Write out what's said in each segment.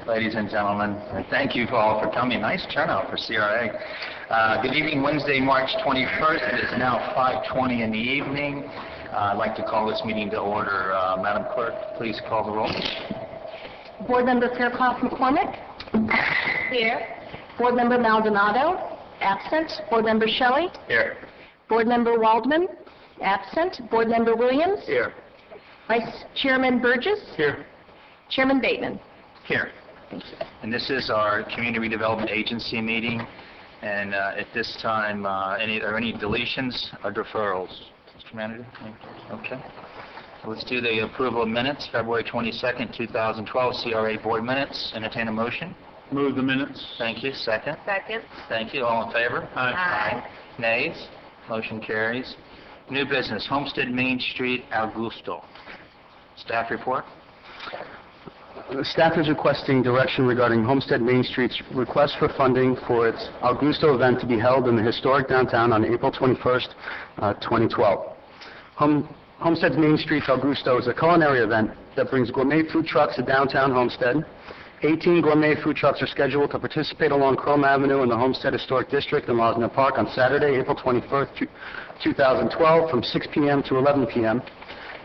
ladies and gentlemen, and thank you all for coming. Nice turnout for CRA. Good evening, Wednesday, March 21st. It is now 5:20 in the evening. I'd like to call this meeting to order. Madam Clerk, please call the roll. Board Member Fairclough McCormick? Here. Board Member Maldonado? Absent. Board Member Shelley? Here. Board Member Waldman? Absent. Board Member Williams? Here. Vice Chairman Burgess? Here. Chairman Bateman? Here. And this is our Community Redevelopment Agency meeting. And at this time, are any deletions or deferrals? Mr. Manager? Okay. Let's do the approval of minutes, February 22nd, 2012, CRA Board minutes. Entertain a motion. Move the minutes. Thank you. Second. Second. Thank you. All in favor? Aye. Nays? Motion carries. New business, Homestead Main Street, Augusto. Staff report. The staff is requesting direction regarding Homestead Main Street's request for funding for its Augusto event to be held in the historic downtown on April 21st, 2012. Homestead's Main Street's Augusto is a culinary event that brings gourmet food trucks to downtown Homestead. 18 gourmet food trucks are scheduled to participate along Cra Avenue in the Homestead Historic District in Losner Park on Saturday, April 21st, 2012 from 6 p.m. to 11 p.m.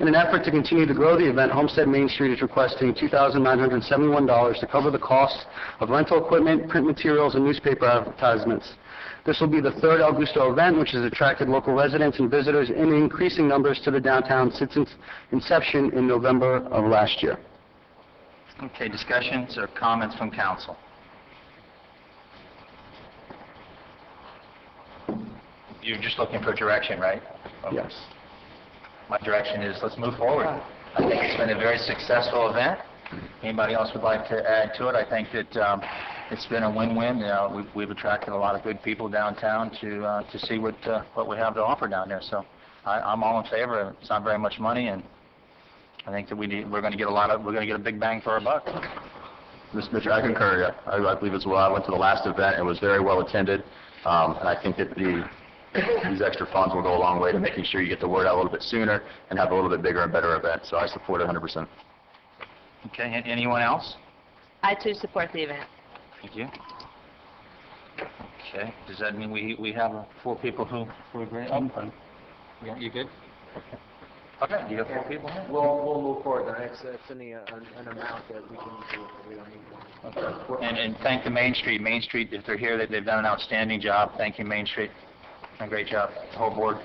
In an effort to continue to grow the event, Homestead Main Street is requesting $2,971 to cover the costs of rental equipment, print materials, and newspaper advertisements. This will be the third Augusto event, which has attracted local residents and visitors in increasing numbers to the downtown since its inception in November of last year. Okay, discussions or comments from council? You're just looking for direction, right? Okay. Yes. My direction is let's move forward. I think it's been a very successful event. Anybody else would like to add to it? I think that it's been a win-win. You know, we've attracted a lot of good people downtown to see what we have to offer down there. So I'm all in favor. It's not very much money, and I think that we're going to get a big bang for our buck. Mr. I concur. Yeah. I believe as well. I went to the last event and was very well attended, and I think that these extra funds will go a long way to making sure you get the word out a little bit sooner and have a little bit bigger and better event. So I support it 100%. Okay. Anyone else? I too support the event. Thank you. Okay. Does that mean we have 4 people who agree? Oh, yeah, you good? Okay. Okay. You got 4 people here? We'll move forward. That's an amount that we can do. We don't need to. Okay. And thank the Main Street. Main Street, if they're here, they've done an outstanding job. Thank you, Main Street. A great job, the whole board.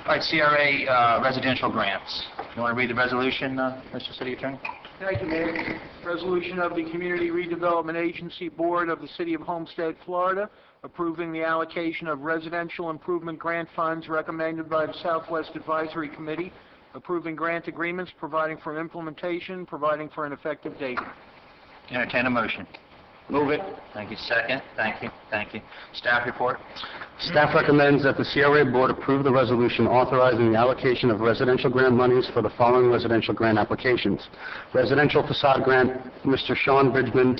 All right, CRA residential grants. You want to read the resolution, Mr. City Attorney? Thank you, Mayor. Resolution of the Community Redevelopment Agency Board of the City of Homestead, Florida, approving the allocation of residential improvement grant funds recommended by the Southwest Advisory Committee, approving grant agreements, providing for implementation, providing for an effective date. Entertain a motion. Move it. Thank you. Second. Thank you. Thank you. Staff report. Staff recommends that the CRA Board approve the resolution authorizing the allocation of residential grant monies for the following residential grant applications. Residential facade grant, Mr. Sean Bridgman,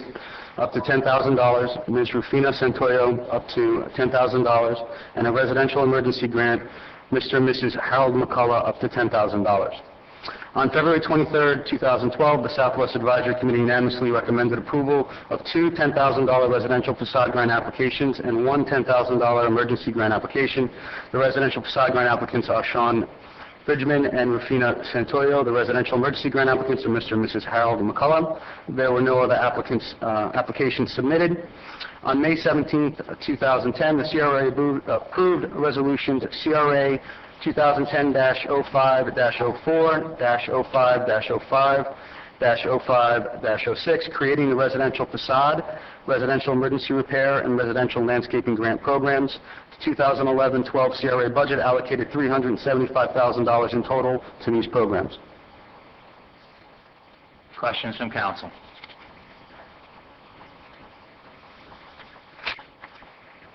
up to $10,000, Ms. Rufina Santoyo, up to $10,000, and a residential emergency grant, Mr. and Mrs. Harold McCullough, up to $10,000. On February 23, 2012, the Southwest Advisory Committee unanimously recommended approval of 2 $10,000 residential facade grant applications and 1 $10,000 emergency grant application. The residential facade grant applicants are Sean Bridgman and Rufina Santoyo. The residential emergency grant applicants are Mr. and Mrs. Harold McCullough. There were no other applications submitted. On May 17, 2010, the CRA approved resolutions CRA 2010-05-04, -05-05, -05-06, creating the residential facade, residential emergency repair, and residential landscaping grant programs. The 2011-12 CRA budget allocated $375,000 in total to these programs. Questions from council?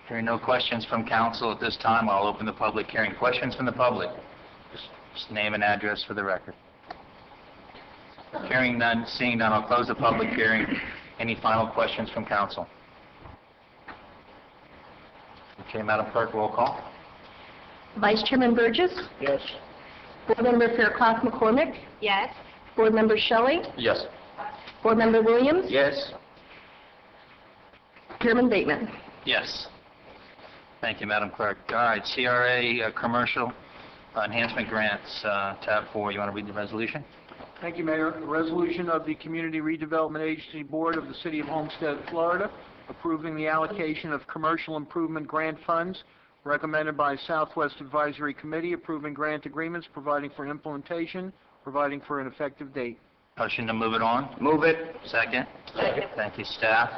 Hearing no questions from council at this time, I'll open the public hearing. Questions from the public? Just name and address for the record. Hearing none, seeing none, I'll close the public hearing. Any final questions from council? Okay, Madam Clerk, roll call. Vice Chairman Burgess? Yes. Board Member Fairclough McCormick? Yes. Board Member Shelley? Yes. Board Member Williams? Yes. Chairman Bateman. Yes. Thank you, Madam Clerk. All right, CRA Commercial Enhancement Grants, tab 4. You want to read the resolution? Thank you, Mayor. A resolution of the Community Redevelopment Agency Board of the City of Homestead, Florida, approving the allocation of commercial improvement grant funds recommended by Southwest Advisory Committee, approving grant agreements, providing for implementation, providing for an effective date. Motion to move it on? Move it. Second? Second. Thank you, staff.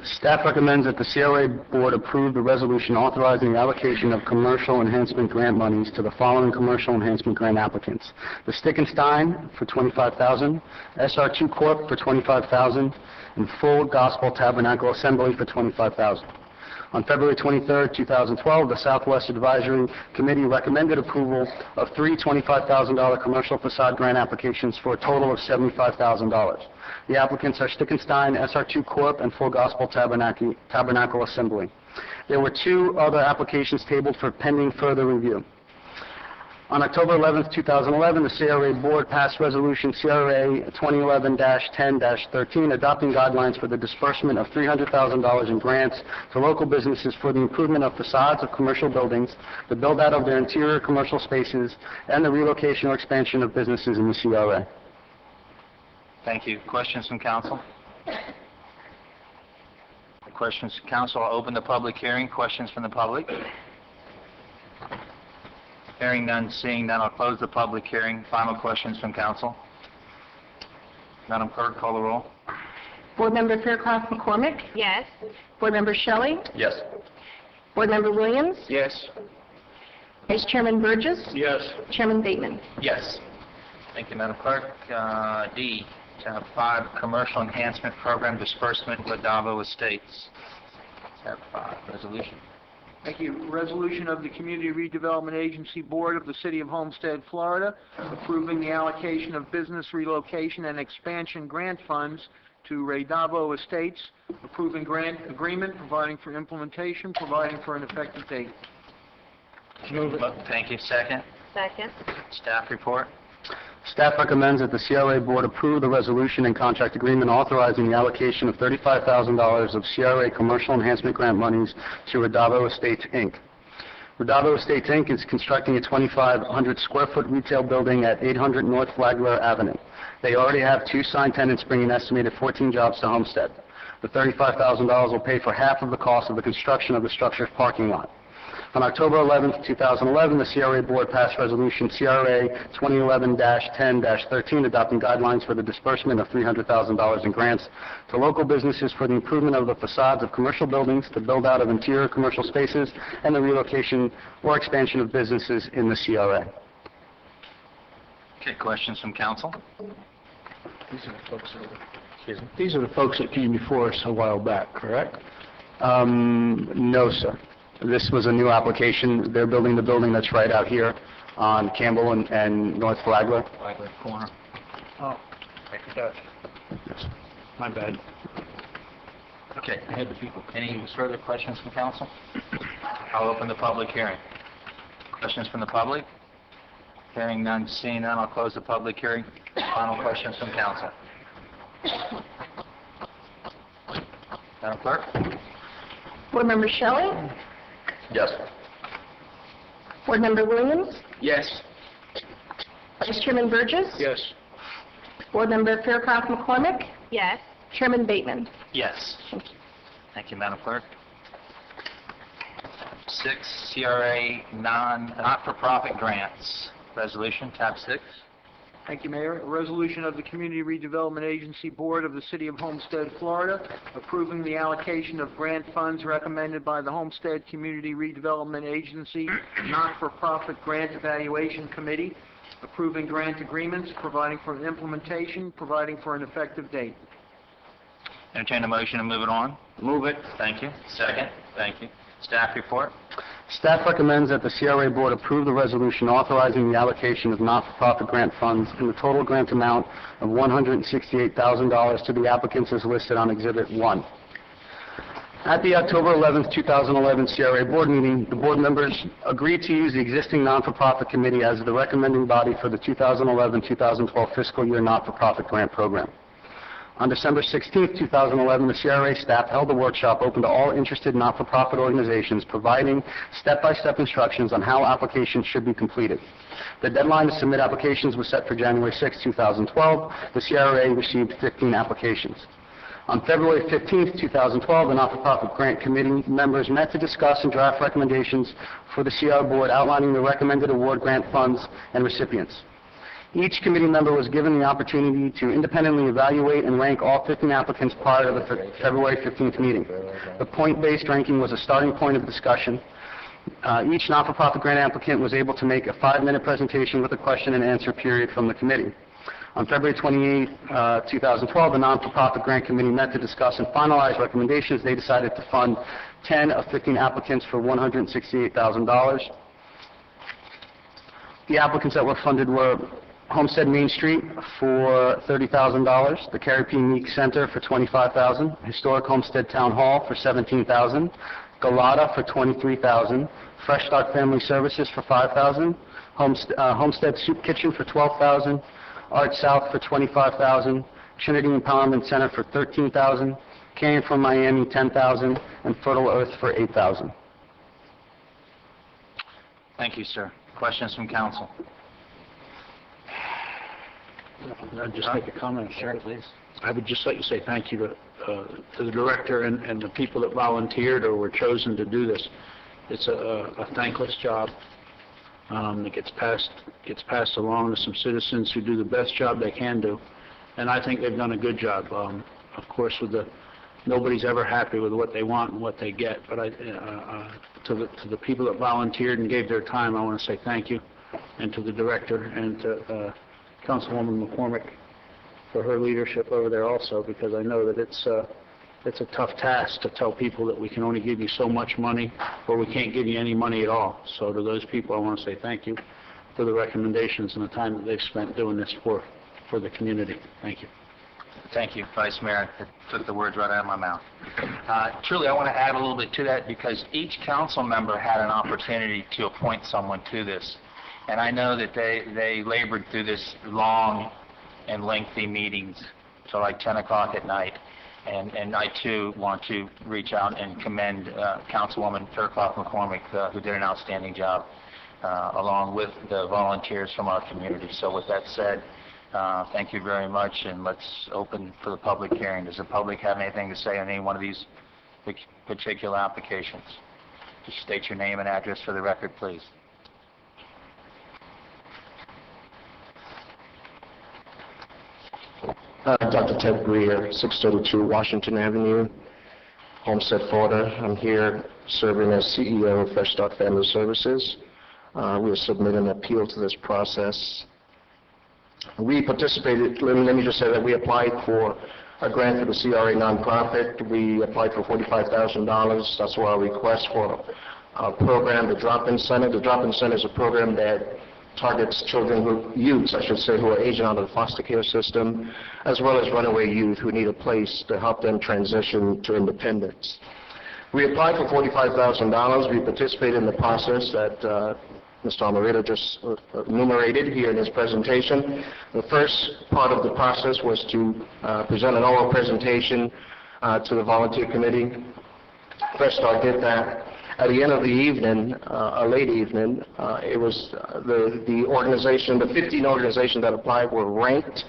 Staff recommends that the CRA Board approve the resolution authorizing the allocation of commercial enhancement grant monies to the following commercial enhancement grant applicants: the Stein for $25,000, SR2 Corp. for $25,000, and Full Gospel Tabernacle Assembly for $25,000. On February 23, 2012, the Southwest Advisory Committee recommended approval of three $25,000 commercial facade grant applications for a total of $75,000. The applicants are Stein, SR2 Corp., and Full Gospel Tabernacle Assembly. There were two other applications tabled for pending further review. On October 11, 2011, the CRA Board passed Resolution CRA 2011-10-13, adopting guidelines for the disbursement of $300,000 in grants to local businesses for the improvement of facades of commercial buildings, the build-out of their interior commercial spaces, and the relocation or expansion of businesses in the CRA. Thank you. Questions from council? Questions from council. I'll open the public hearing. Questions from the public? Hearing none, seeing none, I'll close the public hearing. Final questions from council. Madam Clerk, call the roll. Board Member Fairclough McCormick. Yes. Board Member Shelley. Yes. Board Member Williams. Yes. Vice Chairman Burgess. Yes. Chairman Bateman. Yes. Thank you, Madam Clerk. D, tab 5, Commercial Enhancement Program Disbursement, Ladavo Estates. Tab 5, resolution. Thank you. Resolution of the Community Redevelopment Agency Board of the City of Homestead, Florida, approving the allocation of business relocation and expansion grant funds to Radavo Estates, approving grant agreement, providing for implementation, providing for an effective date. Move it. Thank you. Second. Second. Staff report. Staff recommends that the CRA Board approve the resolution and contract agreement authorizing the allocation of $35,000 of CRA commercial enhancement grant monies to Redavo Estates, Inc. Redavo Estates, Inc. is constructing a 2,500 square foot retail building at 800 North Flagler Avenue. They already have two signed tenants, bringing an estimated 14 jobs to Homestead. The $35,000 will pay for half of the cost of the construction of the structure's parking lot. On October 11, 2011, the CRA Board passed Resolution CRA 2011-10-13, adopting guidelines for the disbursement of $300,000 in grants to local businesses for the improvement of the facades of commercial buildings, the build-out of interior commercial spaces, and the relocation or expansion of businesses in the CRA. Okay, questions from council? These are the folks that came before us a while back, correct? No, sir. This was a new application. They're building the building that's right out here on Campbell and North Flagler. Flagler corner. Oh, yes. My bad. Okay. Any further questions from council? I'll open the public hearing. Questions from the public? Hearing none, seeing none, I'll close the public hearing. Final questions from council. Madam Clerk? Board Member Shelley. Yes. Board Member Williams. Yes. Vice Chairman Burgess. Yes. Board Member Fairclough McCormick. Yes. Chairman Bateman. Yes. Thank you, Madam Clerk. 6, CRA not-for-profit grants. Resolution, tab 6. Thank you, Mayor. A resolution of the Community Redevelopment Agency Board of the City of Homestead, Florida, approving the allocation of grant funds recommended by the Homestead Community Redevelopment Agency Not-for-Profit Grant Evaluation Committee, approving grant agreements, providing for implementation, providing for an effective date. Entertain a motion to move it on. Move it. Thank you. Second. Thank you. Staff report. Staff recommends that the CRA Board approve the resolution authorizing the allocation of not-for-profit grant funds in the total grant amount of $168,000 to the applicants as listed on Exhibit 1. At the October 11, 2011 CRA Board meeting, the board members agreed to use the existing non-for-profit committee as the recommending body for the 2011-2012 fiscal year not-for-profit grant program. On December 16, 2011, the CRA staff held a workshop open to all interested not-for-profit organizations, providing step-by-step instructions on how applications should be completed. The deadline to submit applications was set for January 6, 2012. The CRA received 15 applications. On February 15, 2012, the not-for-profit grant committee members met to discuss and draft recommendations for the CR board outlining the recommended award grant funds and recipients. Each committee member was given the opportunity to independently evaluate and rank all 15 applicants prior to the February 15th meeting. The point-based ranking was a starting point of discussion. Each not-for-profit grant applicant was able to make a 5-minute presentation with a question and answer period from the committee. On February 28, 2012, the non-for-profit grant committee met to discuss and finalize recommendations. They decided to fund 10 of 15 applicants for $168,000. The applicants that were funded were Homestead Main Street for $30,000, the Cra Meeting Center for $25,000, Historic Homestead Town Hall for $17,000, Galata for $23,000, Fresh Start Family Services for $5,000, Homestead Soup Kitchen for $12,000, Art South for $25,000, Trinity Empowerment Center for $13,000, Came from Miami $10,000, and Fertile Earth for $8,000. Thank you, sir. Questions from council? I'd just make a comment. Sure, please. I would just like to say thank you to the director and the people that volunteered or were chosen to do this. It's a thankless job. It gets passed along to some citizens who do the best job they can do, and I think they've done a good job. Of course, nobody's ever happy with what they want and what they get, but to the people that volunteered and gave their time, I want to say thank you, and to the director and to Councilwoman McCormick for her leadership over there also, because I know that it's a tough task to tell people that we can only give you so much money or we can't give you any money at all. So to those people, I want to say thank you for the recommendations and the time that they've spent doing this for the community. Thank you. Thank you, Vice Mayor. It took the words right out of my mouth. Truly, I want to add a little bit to that because each council member had an opportunity to appoint someone to this. And I know that they labored through this long and lengthy meetings till like 10 o'clock at night. And I, too, want to reach out and commend Councilwoman Fairclough McCormick, who did an outstanding job, along with the volunteers from our community. So with that said, thank you very much, and let's open for the public hearing. Does the public have anything to say on any one of these particular applications? Just state your name and address for the record, please. Dr. Ted Greer, 632 Washington Avenue, Homestead, Florida. I'm here serving as CEO of Fresh Start Family Services. We are submitting an appeal to this process. We participated, let me just say that we applied for a grant for the CRA nonprofit. We applied for $45,000. That's our request for our program, the Drop-In Center. The Drop-In Center is a program that targets youths, who are aging out of the foster care system, as well as runaway youth who need a place to help them transition to independence. We applied for $45,000. We participated in the process that Mr. Almerita just enumerated here in his presentation. The first part of the process was to present an oral presentation to the volunteer committee. Fresh Start did that. At the end of the evening, a late evening, it was the organization, the 15 organizations that applied were ranked.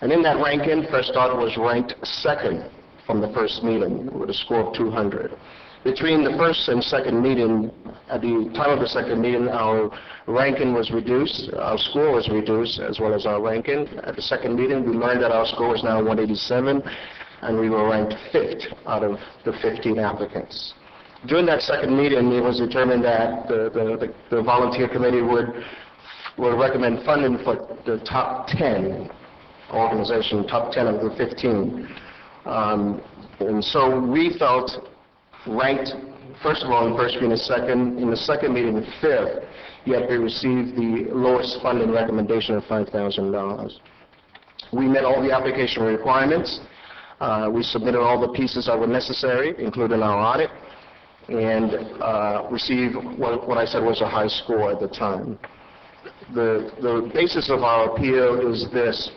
And in that ranking, Fresh Start was ranked second from the first meeting with a score of 200. Between the first and second meeting, at the time of the second meeting, our ranking was reduced, our score was reduced, as well as our ranking. At the second meeting, we learned that our score was now 187, and we were ranked 5th out of the 15 applicants. During that second meeting, it was determined that the volunteer committee would recommend funding for the top 10 organizations, top 10 of the 15. And so we felt ranked, first of all, in the first meeting, second, in the second meeting, 5th, yet we received the lowest funding recommendation of $5,000. We met all the application requirements. We submitted all the pieces that were necessary, including our audit, and received what I said was a high score at the time. The basis of our appeal is this.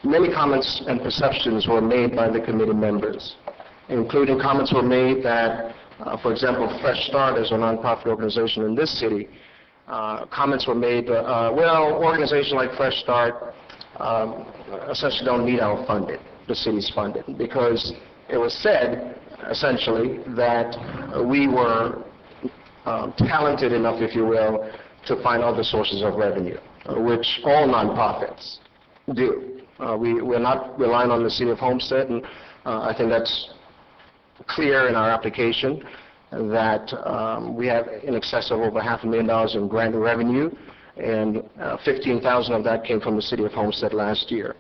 many comments and perceptions were made by the committee members, including comments were made that, for example, Fresh Start is a nonprofit organization in this city. Comments were made, well, organizations like Fresh Start essentially don't need our funding, the city's funding, because it was said, essentially, that we were talented enough, if you will, to find other sources of revenue, which all nonprofits do. We're not relying on the City of Homestead, and I think that's clear in our application that we have in excess of over $500,000 in grant revenue, and $15,000 of that came from the City of Homestead last year.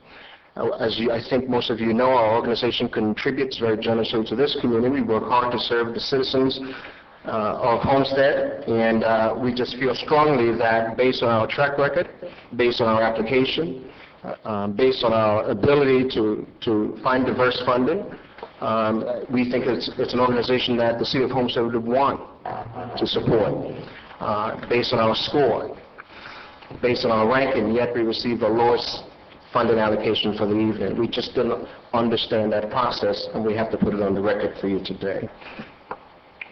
I think most of you know, our organization contributes very generously to this community. We work hard to serve the citizens of Homestead, and we just feel strongly that based on our track record, based on our application, based on our ability to find diverse funding, we think it's an organization that the City of Homestead would want to support. Based on our score, based on our ranking, yet we received the lowest funding allocation for the evening. We just didn't understand that process, and we have to put it on the record for you today.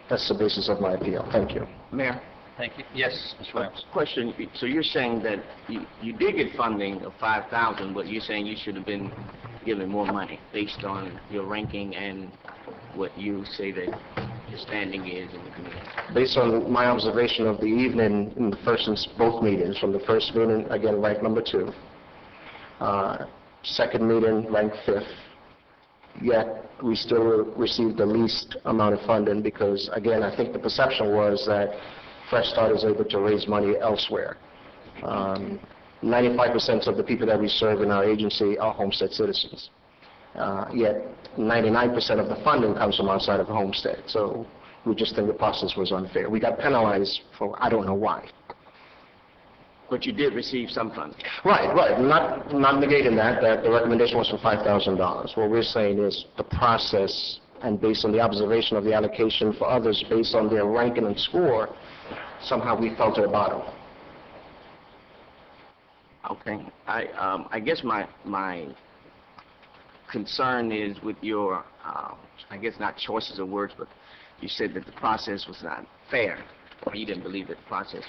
That's the basis of my appeal. Thank you. Mayor? Thank you. Yes, Mr. Williams. Question, so you're saying that you did get funding of $5,000, but you're saying you should have been given more money based on your ranking and what you say that your standing is in the community? Based on my observation of the evening in the first and both meetings, from the first meeting, again, ranked number 2, second meeting, ranked 5th, yet we still received the least amount of funding because, again, I think the perception was that Fresh Start is able to raise money elsewhere. 95% of the people that we serve in our agency are Homestead citizens, yet 99% of the funding comes from outside of Homestead. So we just think the process was unfair. We got penalized for I don't know why. But you did receive some funding. Right. Not negating that the recommendation was for $5,000. What we're saying is the process, and based on the observation of the allocation for others, based on their ranking and score, somehow we fell to the bottom. Okay. I guess my concern is with your, I guess not choices of words, but you said that the process was not fair, or you didn't believe that the process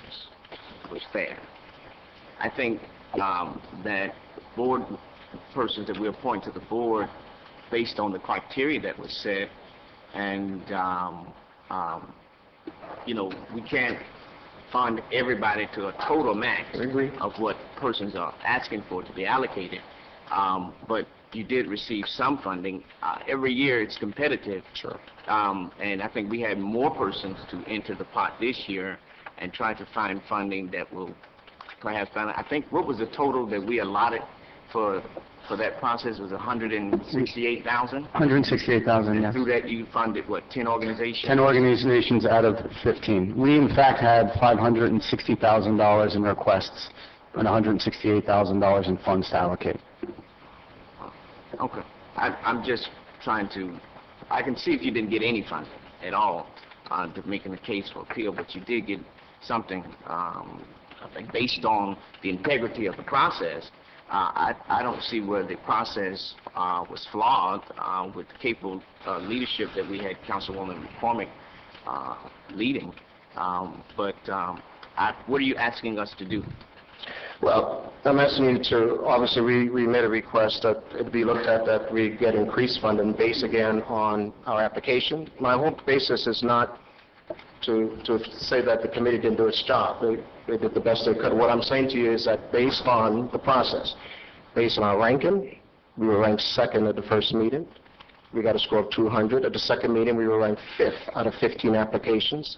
was fair. I think that board persons that we appoint to the board based on the criteria that was set, and you know, we can't fund everybody to a total max of what persons are asking for to be allocated, but you did receive some funding. Every year it's competitive. Sure. And I think we had more persons to enter the pot this year and try to find funding that will perhaps find. I think what was the total that we allotted for that process was $168,000. $168,000, yes. Through that you funded what, 10 organizations? 10 organizations out of 15. We in fact had $560,000 in requests and $168,000 in funds to allocate. Okay. I'm just trying to, I can see if you didn't get any funding at all to making the case for appeal, but you did get something, I think, based on the integrity of the process. I don't see where the process was flawed with the capable leadership that we had Councilwoman McCormick leading. But what are you asking us to do? Well, I'm asking you to, obviously we made a request that it be looked at that we get increased funding based again on our application. My whole basis is not to say that the committee didn't do its job. They did the best they could. What I'm saying to you is that based on the process, based on our ranking, we were ranked 2nd at the first meeting. We got a score of 200. At the second meeting, we were ranked 5th out of 15 applications.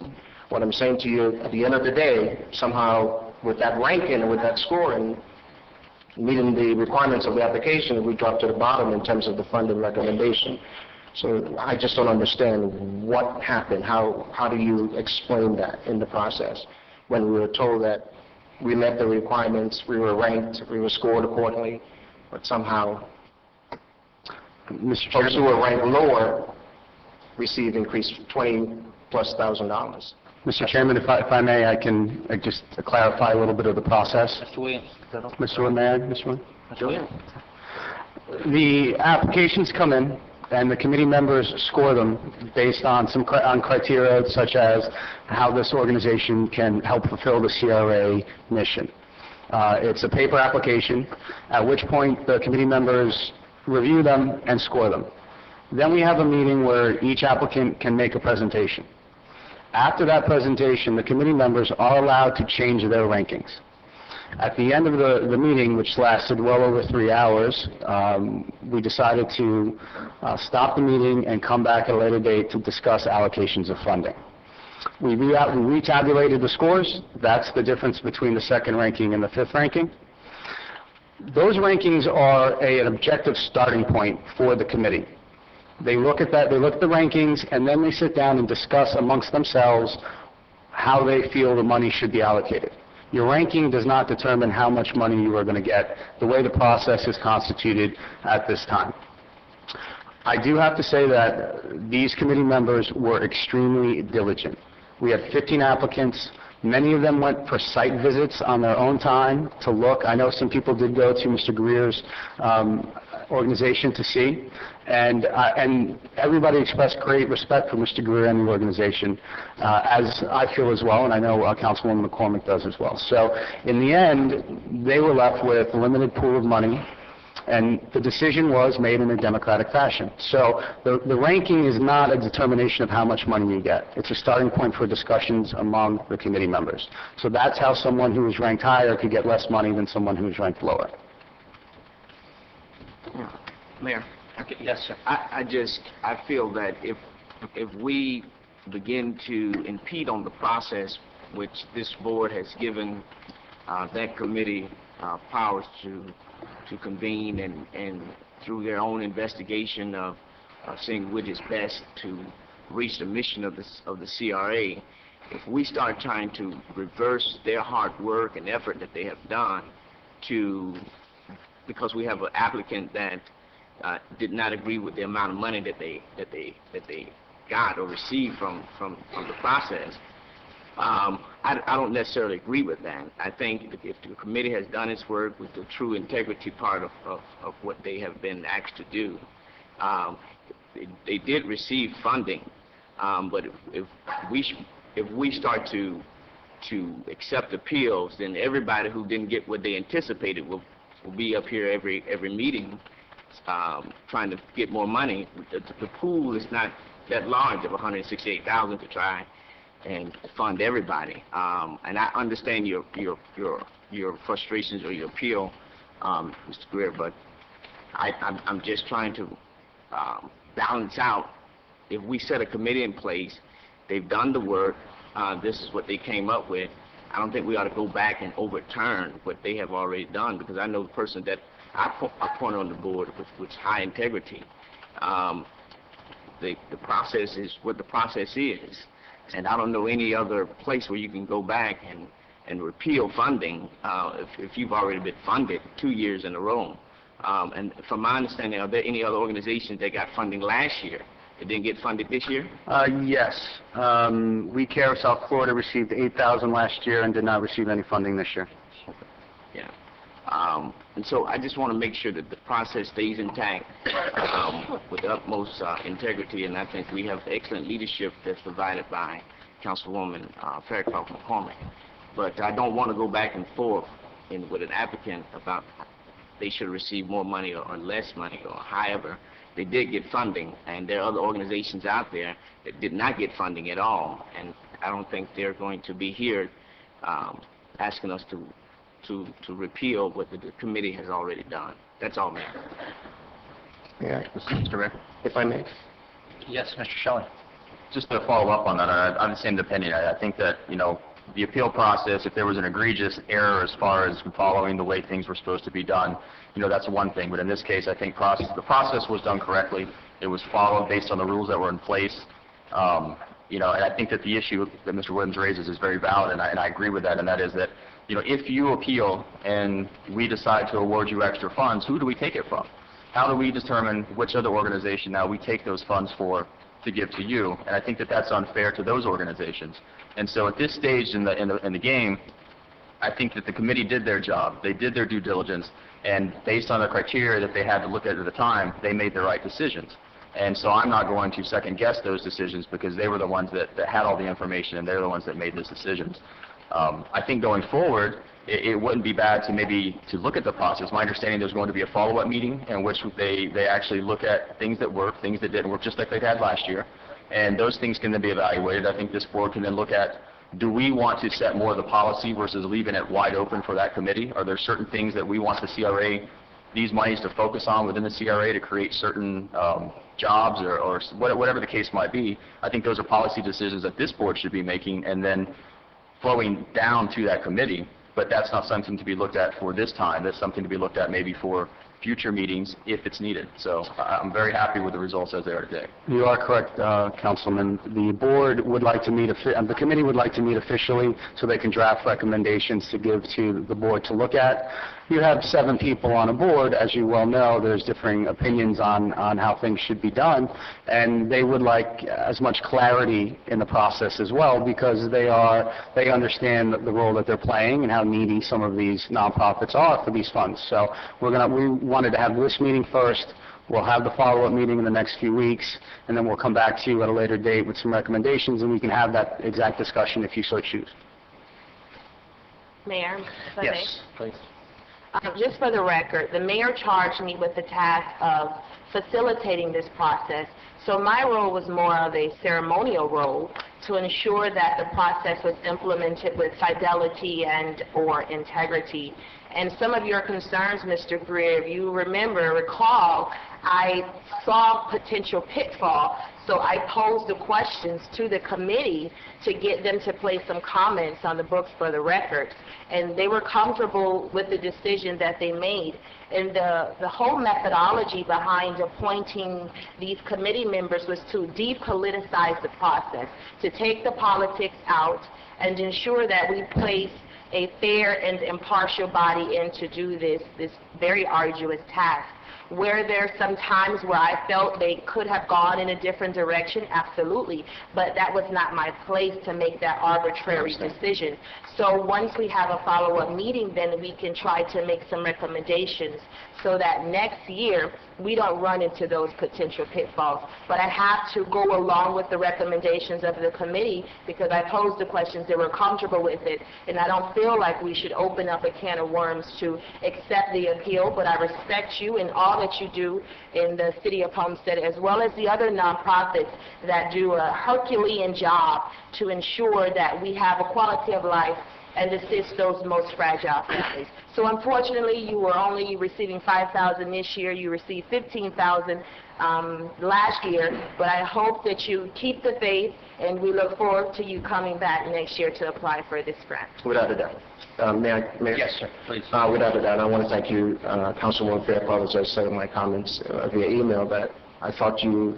What I'm saying to you, at the end of the day, somehow with that ranking and with that score and meeting the requirements of the application, we dropped to the bottom in terms of the funding recommendation. So I just don't understand what happened. How do you explain that in the process when we were told that we met the requirements, we were ranked, we were scored accordingly, but somehow Mr. folks who Chairman, were ranked lower received increased $20,000+. Mr. Chairman, if I may, I can just clarify a little bit of the process. Mr. Williams. Mr. May I, Mr. Williams? Mr. Williams. The applications come in, and the committee members score them based on on criteria such as how this organization can help fulfill the CRA mission. It's a paper application, at which point the committee members review them and score them. Then we have a meeting where each applicant can make a presentation. After that presentation, the committee members are allowed to change their rankings. At the end of the meeting, which lasted well over 3 hours, we decided to stop the meeting and come back at a later date to discuss allocations of funding. We retabulated the scores. That's the difference between the second ranking and the fifth ranking. Those rankings are an objective starting point for the committee. They look at that, they look at the rankings, and then they sit down and discuss amongst themselves how they feel the money should be allocated. Your ranking does not determine how much money you are going to get, the way the process is constituted at this time. I do have to say that these committee members were extremely diligent. We had 15 applicants. Many of them went for site visits on their own time to look. I know some people did go to Mr. Greer's organization to see, and everybody expressed great respect for Mr. Greer and the organization, as I feel as well, and I know Councilwoman McCormick does as well. So in the end, they were left with a limited pool of money, and the decision was made in a democratic fashion. So the ranking is not a determination of how much money you get. It's a starting point for discussions among the committee members. So that's how someone who is ranked higher could get less money than someone who is ranked lower. Mayor? Yes, sir. I feel that if we begin to impede on the process which this board has given that committee powers to convene and through their own investigation of seeing which is best to reach the mission of the CRA, if we start trying to reverse their hard work and effort that they have done because we have an applicant that did not agree with the amount of money that they got or received from the process. I don't necessarily agree with that. I think if the committee has done its work with the true integrity part of what they have been asked to do, they did receive funding, but if we start to accept appeals, then everybody who didn't get what they anticipated will be up here every meeting trying to get more money. The pool is not that large of $168,000 to try and fund everybody. And I understand your frustrations or your appeal, Mr. Greer, but I'm just trying to balance out. If we set a committee in place, they've done the work, this is what they came up with, I don't think we ought to go back and overturn what they have already done, because I know the person that I appointed on the board with high integrity. The process is what the process is. And I don't know any other place where you can go back and repeal funding if you've already been funded 2 years in a row. And from my understanding, are there any other organizations that got funding last year that didn't get funded this year? Yes. We Care of South Florida received $8,000 last year and did not receive any funding this year. Yeah. And so I just want to make sure that the process stays intact with the utmost integrity, and I think we have excellent leadership that's provided by Councilwoman Fairclough McCormick. But I don't want to go back and forth with an applicant about they should receive more money or less money, or however. They did get funding, and there are other organizations out there that did not get funding at all, and I don't think they're going to be here asking us to repeal what the committee has already done. That's all, Mayor. Yeah, Mr. Mayor? if I may. Yes, Mr. Shelley. Just to follow up on that, I'm the same opinion. I think that, the appeal process, if there was an egregious error as far as following the way things were supposed to be done, that's one thing. But in this case, I think the process was done correctly. It was followed based on the rules that were in place. And I think that the issue that Mr. Williams raises is very valid, and I agree with that, and that is that, if you appeal and we decide to award you extra funds, who do we take it from? How do we determine which other organization now we take those funds for to give to you? And I think that that's unfair to those organizations. And so at this stage in the game, I think that the committee did their job. They did their due diligence, and based on the criteria that they had to look at the time, they made the right decisions. And so I'm not going to second-guess those decisions because they were the ones that had all the information, and they're the ones that made those decisions. I think going forward, it wouldn't be bad to maybe to look at the process. My understanding there's going to be a follow-up meeting in which they actually look at things that work, things that didn't work, just like they had last year. And those things can then be evaluated. I think this board can then look at, do we want to set more of the policy versus leaving it wide open for that committee? Are there certain things that we want the CRA, these monies to focus on within the CRA to create certain jobs or whatever the case might be? I think those are policy decisions that this board should be making and then flowing down to that committee. But that's not something to be looked at for this time. That's something to be looked at maybe for future meetings if it's needed. So I'm very happy with the results as they are today. You are correct, Councilman. The board would like to meet, the committee would like to meet officially so they can draft recommendations to give to the board to look at. You have 7 people on a board. As you well know, there's differing opinions on how things should be done, and they would like as much clarity in the process as well because they understand the role that they're playing and how needy some of these nonprofits are for these funds. So we wanted to have this meeting first. We'll have the follow-up meeting in the next few weeks, and then we'll come back to you at a later date with some recommendations, and we can have that exact discussion if you so choose. Mayor? if I may. Yes, please. Just for the record, the mayor charged me with the task of facilitating this process. So my role was more of a ceremonial role to ensure that the process was implemented with fidelity and/or integrity. And some of your concerns, Mr. Greer, if you recall, I saw potential pitfall, so I posed the questions to the committee to get them to place some comments on the books for the record. And they were comfortable with the decision that they made. And the whole methodology behind appointing these committee members was to depoliticize the process, to take the politics out and ensure that we place a fair and impartial body in to do this very arduous task. Where there are some times where I felt they could have gone in a different direction, absolutely, but that was not my place to make that arbitrary decision. So once we have a follow-up meeting, then we can try to make some recommendations so that next year we don't run into those potential pitfalls. But I have to go along with the recommendations of the committee because I posed the questions, they were comfortable with it, and I don't feel like we should open up a can of worms to accept the appeal, but I respect you and all that you do in the city of Homestead, as well as the other nonprofits that do a Herculean job to ensure that we have a quality of life and assist those most fragile families. So unfortunately, you were only receiving $5,000 this year. You received $15,000 last year, but I hope that you keep the faith, and we look forward to you coming back next year to apply for this grant. Without a doubt. Mayor? Yes, sir, please. Without a doubt, I want to thank you, Councilwoman Fairclough, as I said in my comments via email, that I thought you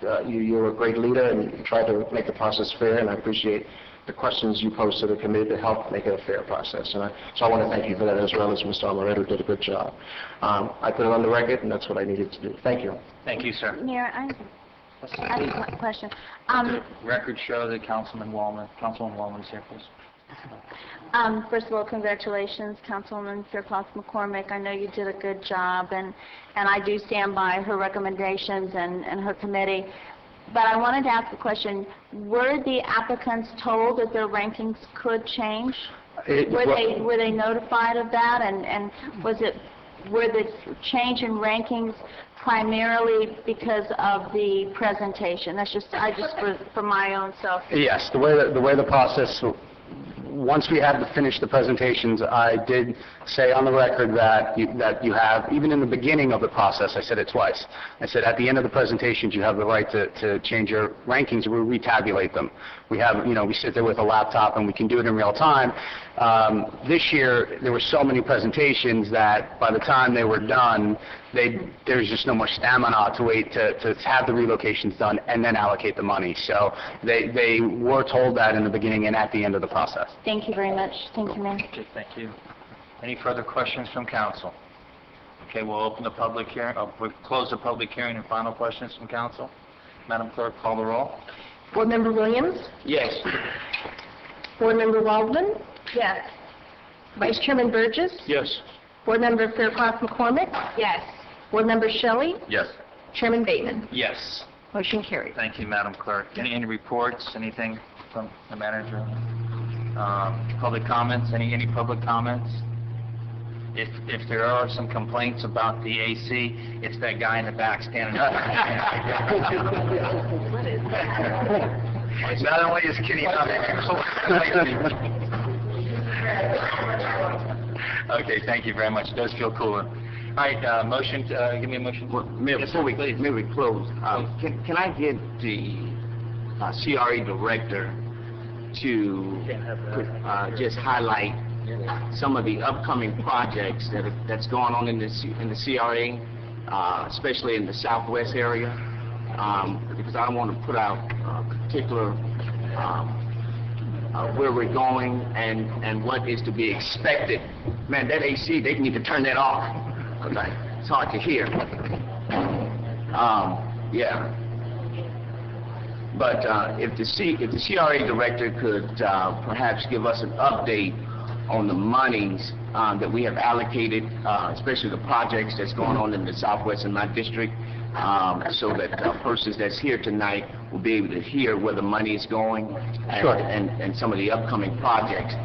were a great leader and you tried to make the process fair, and I appreciate the questions you posed to the committee to help make it a fair process. And so I want to thank you for that, as well as Mr. Amaretto, who did a good job. I put it on the record, and that's what I needed to do. Thank you. Thank you, sir. Mayor, I have a question. Record show that Councilwoman Wallman is here, please. First of all, congratulations, Councilwoman Fairclough McCormick. I know you did a good job, and I do stand by her recommendations and her committee. But I wanted to ask a question. Were the applicants told that their rankings could change? Were they notified of that? And were the change in rankings primarily because of the presentation? That's just for my own self. Yes, the way the process. Once we had to finish the presentations, I did say on the record that you have, even in the beginning of the process, I said it twice. I said at the end of the presentations you have the right to change your rankings. We retabulate them. We have, we sit there with a laptop and we can do it in real time. This year there were so many presentations that by the time they were done, there's just no more stamina to wait to have the relocations done and then allocate the money. So they were told that in the beginning and at the end of the process. Thank you very much. Thank you, Mayor. Okay, thank you. Any further questions from council? Okay, we'll open the public hearing. We'll close the public hearing and final questions from council. Madam Clerk, call the roll. Board Member Williams? Yes. Board Member Waldman? Yes. Vice Chairman Burgess. Yes. Board Member Fairclough McCormick. Yes. Board Member Shelley. Yes. Chairman Bateman. Yes. Motion carried. Thank you, Madam Clerk. Any reports, anything from the manager? Public comments, any public comments? If there are some complaints about the AC, it's that guy in the back standing up. Not only is Kitty not Okay, thank you very much. It does feel cooler. All right, motion, give me a motion. Mayor, before we close, can I get the CRA director to just highlight some of the upcoming projects that's going on in the CRA, especially in the southwest area, because I want to put out particular where we're going and what is to be expected. Man, that AC, they need to turn that off, because it's hard to hear. Yeah. But if the CRA director could perhaps give us an update on the monies that we have allocated, especially the projects that's going on in the southwest in my district, so that persons that's here tonight will be able to hear where the money is going and some of the upcoming projects,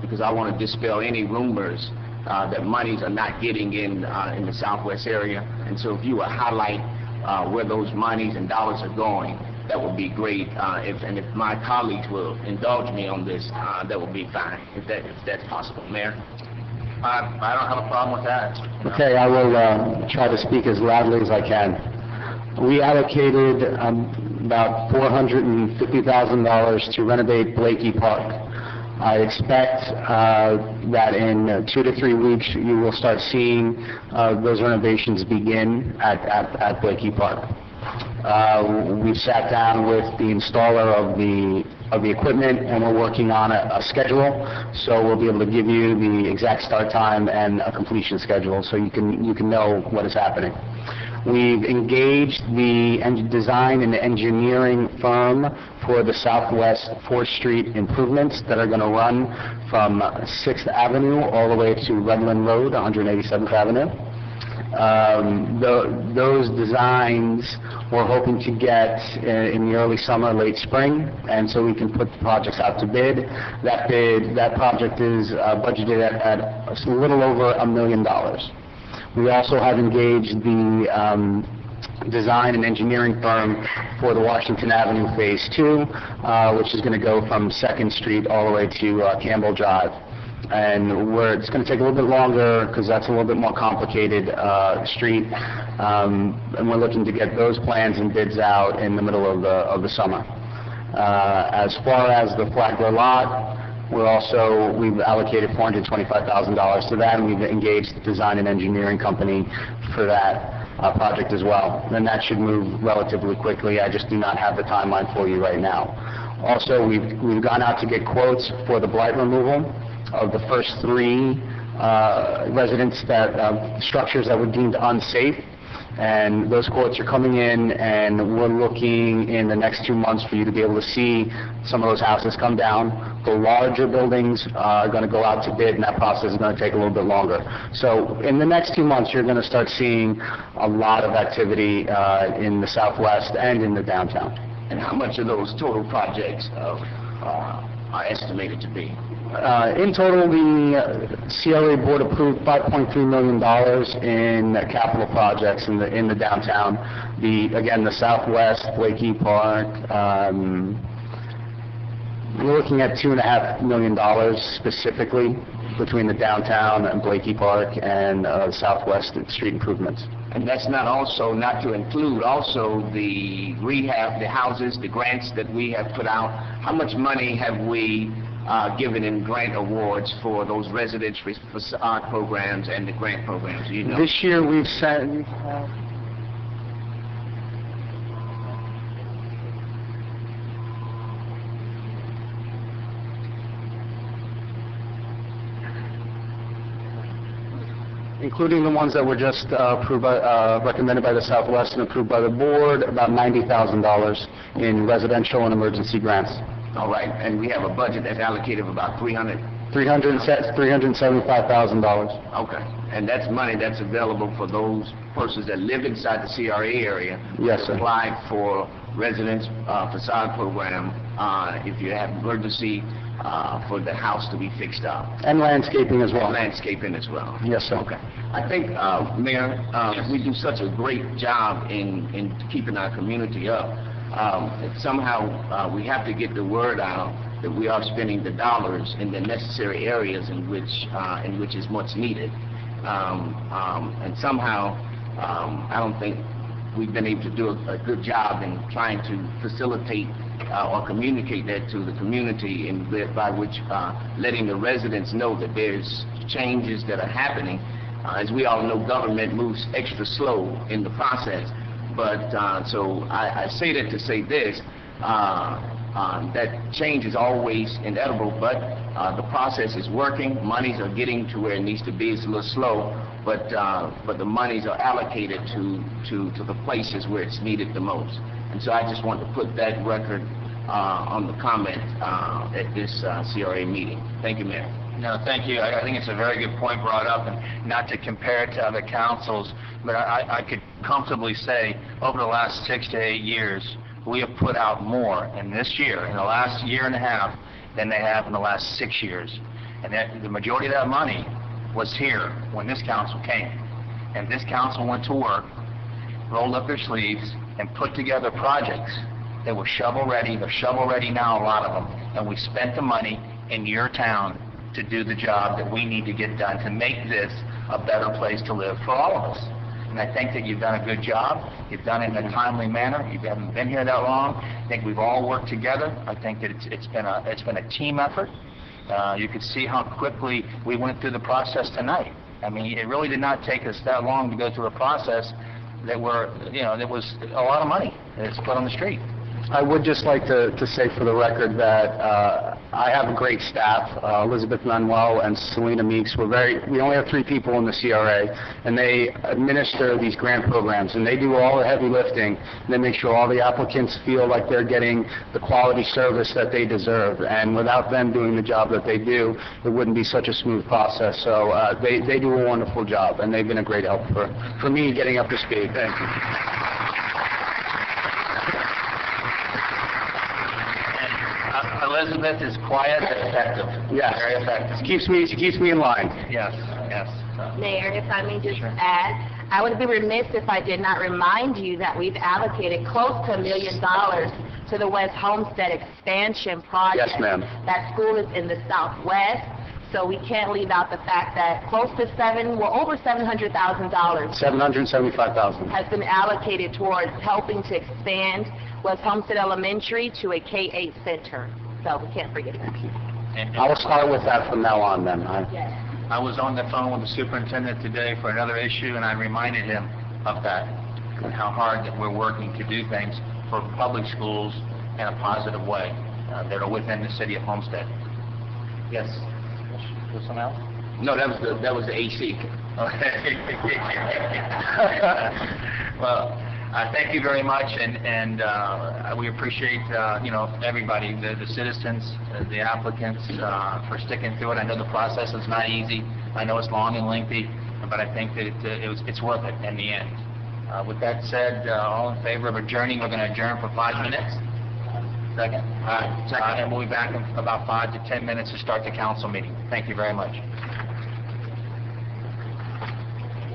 because I want to dispel any rumors that monies are not getting in the southwest area. And so if you would highlight where those monies and dollars are going, that would be great. If my colleagues will indulge me on this, that would be fine, if that's possible. Mayor? I don't have a problem with that. Okay, I will try to speak as loudly as I can. We allocated about $450,000 to renovate Blakey Park. I expect that in 2 to 3 weeks you will start seeing those renovations begin at Blakey Park. We've sat down with the installer of the equipment, and we're working on a schedule, so we'll be able to give you the exact start time and a completion schedule, so you can know what is happening. We've engaged the design and engineering firm for the Southwest 4th Street improvements that are going to run from 6th Avenue all the way to Redland Road, 187th Avenue. Those designs we're hoping to get in the early summer, late spring, and so we can put the projects out to bid. That project is budgeted at a little over $1 million. We also have engaged the design and engineering firm for the Washington Avenue Phase 2, which is going to go from 2nd Street all the way to Campbell Drive. And it's going to take a little bit longer because that's a little bit more complicated street, and we're looking to get those plans and bids out in the middle of the summer. As far as the Flagler lot, we've allocated $425,000 to that, and we've engaged the design and engineering company for that project as well. And that should move relatively quickly. I just do not have the timeline for you right now. Also, we've gone out to get quotes for the blight removal of the first 3 structures that were deemed unsafe, and those quotes are coming in, and we're looking in the next 2 months for you to be able to see some of those houses come down. The larger buildings are going to go out to bid, and that process is going to take a little bit longer. So in the next 2 months, you're going to start seeing a lot of activity in the southwest and in the downtown. And how much of those total projects are estimated to be? In total, the CRA board approved $5.3 million in capital projects in the downtown. The Southwest, Blakey Park, we're looking at $2.5 million specifically between the downtown and Blakey Park and Southwest street improvements. And that's not to include also the rehab, the houses, the grants that we have put out. How much money have we given in grant awards for those residential facade programs and the grant programs? You know? This year we've including the ones that were just recommended by the Southwest and approved by the board, about $90,000 in residential and emergency grants. All right, and we have a budget that's allocated of about $300,000. $375,000. Okay. And that's money that's available for those persons that live inside the CRA area? Yes, sir. Apply for residence facade program if you have emergency for the house to be fixed up. And landscaping as well. Landscaping as well. Yes, sir. Okay. I think, Mayor, we do such a great job in keeping our community up. Somehow, we have to get the word out that we are spending the dollars in the necessary areas in which is much needed. And somehow, I don't think we've been able to do a good job in trying to facilitate or communicate that to the community, and by which letting the residents know that there's changes that are happening. As we all know, government moves extra slow in the process. But so I say that to say this, that change is always inevitable, but the process is working. Monies are getting to where it needs to be. It's a little slow, but the monies are allocated to the places where it's needed the most. And so I just want to put that record on the comment at this CRA meeting. Thank you, Mayor. No, thank you. I think it's a very good point brought up, and not to compare it to other councils, but I could comfortably say over the last 6 to 8 years, we have put out more in this year, in the last year and a half, than they have in the last 6 years. And that the majority of that money was here when this council came. And this council went to work, rolled up their sleeves, and put together projects that were shovel-ready. They're shovel-ready now, a lot of them. And we spent the money in your town to do the job that we need to get done to make this a better place to live for all of us. And I think that you've done a good job. You've done it in a timely manner. You haven't been here that long. I think we've all worked together. I think that it's been a team effort. You could see how quickly we went through the process tonight. I mean, it really did not take us that long to go through a process that that was a lot of money that's put on the street. I would just like to say for the record that I have a great staff. Elizabeth Manuel and Selena Meeks. We only have 3 people in the CRA, and they administer these grant programs, and they do all the heavy lifting, and they make sure all the applicants feel like they're getting the quality service that they deserve. And without them doing the job that they do, it wouldn't be such a smooth process. So they do a wonderful job, and they've been a great help for me getting up to speed. Thank you. Elizabeth is quiet and effective. Yes. Very effective. She keeps me in line. Yes, yes. Mayor, if I may just add, I would be remiss if I did not remind you that we've allocated close to $1 million to the West Homestead expansion project. Yes, ma'am. That school is in the southwest, so we can't leave out the fact that over $700,000 $775,000. has been allocated towards helping to expand West Homestead Elementary to a K-8 center. So we can't forget that. And I will start with that from now on then. I was on the phone with the superintendent today for another issue, and I reminded him of that, and how hard that we're working to do things for public schools in a positive way that are within the city of Homestead. Yes. Was something else? No, that was the AC. Okay. Well, thank you very much, and we appreciate everybody, the citizens, the applicants, for sticking through it. I know the process is not easy. I know it's long and lengthy, but I think that it's worth it in the end. With that said, all in favor of adjourning, we're going to adjourn for 5 minutes. Second? All right. Second. And we'll be back in about 5 to 10 minutes to start the council meeting. Thank you very much.